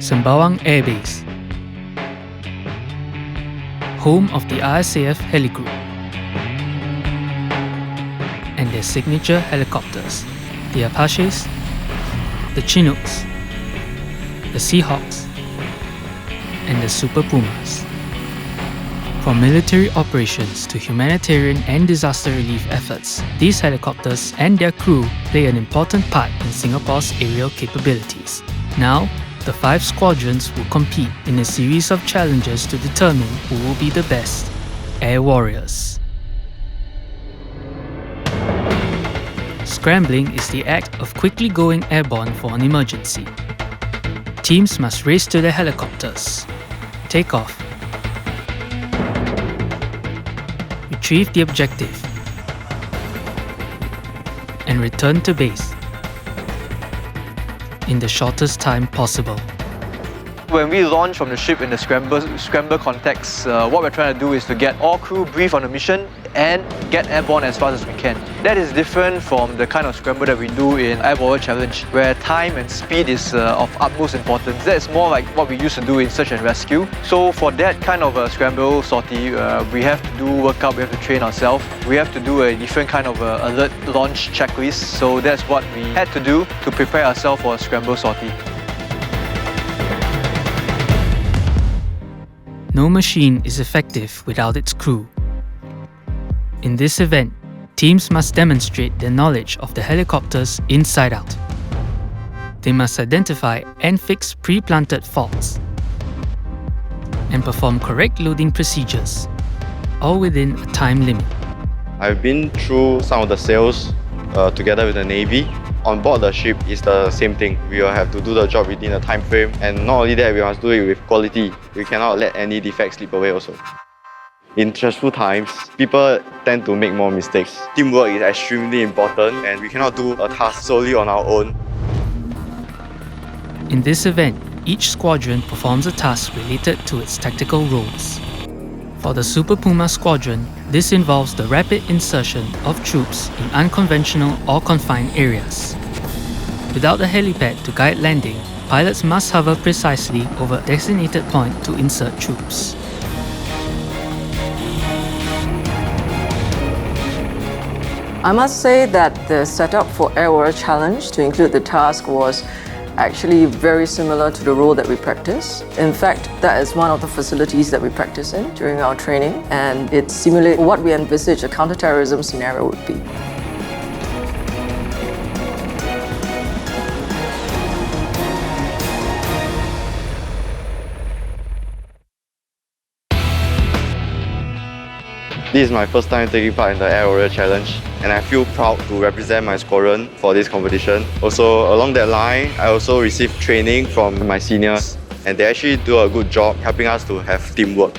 Sembawang Air Base, home of the RSAF Heli Group and their signature helicopters, the Apaches, the Chinooks, the Seahawks, and the Super Pumas. From military operations to humanitarian and disaster relief efforts, these helicopters and their crew play an important part in Singapore's aerial capabilities. Now, the 5 squadrons will compete in a series of challenges to determine who will be the best air warriors. Scrambling is the act of quickly going airborne for an emergency. Teams must race to their helicopters, take off, retrieve the objective, and return to base in the shortest time possible. When we launch from the ship in the Scramble context, what we're trying to do is to get all crew briefed on the mission and get airborne as fast as we can. That is different from the kind of scramble that we do in Air Warrior Challenge, where time and speed is of utmost importance. That's more like what we used to do in search and rescue. So for that kind of a scramble sortie, we have to do workout, we have to train ourselves. We have to do a different kind of alert launch checklist. So that's what we had to do to prepare ourselves for a scramble sortie. No machine is effective without its crew. In this event, teams must demonstrate their knowledge of the helicopters inside out. They must identify and fix pre-planted faults and perform correct loading procedures, all within a time limit. I've been through some of the sales together with the Navy. On board the ship is the same thing. We will have to do the job within a time frame, and not only that, we must do it with quality. We cannot let any defects slip away also. In stressful times, people tend to make more mistakes. Teamwork is extremely important, and we cannot do a task solely on our own. In this event, each squadron performs a task related to its tactical roles. For the Super Puma squadron, this involves the rapid insertion of troops in unconventional or confined areas. Without a helipad to guide landing, pilots must hover precisely over a designated point to insert troops. I must say that the setup for Air Warrior Challenge to include the task was actually very similar to the role that we practice. In fact, that is one of the facilities that we practice in during our training, and it simulates what we envisage a counter-terrorism scenario would be. This is my first time taking part in the Air Warrior Challenge, and I feel proud to represent my squadron for this competition. Also, along that line, I also received training from my seniors, and they actually do a good job helping us to have teamwork.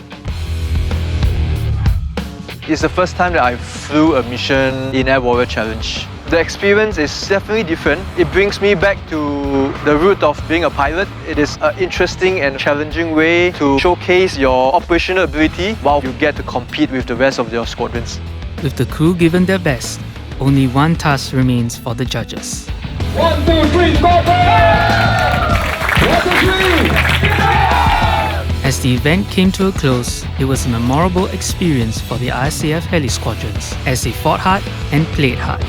It's the first time that I flew a mission in Air Warrior Challenge. The experience is definitely different. It brings me back to the root of being a pilot. It is an interesting and challenging way to showcase your operational ability while you get to compete with the rest of your squadrons. With the crew given their best, only one task remains for the judges. 1, 2, 3, squadron! 1, 2, 3! As the event came to a close, it was a memorable experience for the RSAF Heli Squadrons as they fought hard and played hard.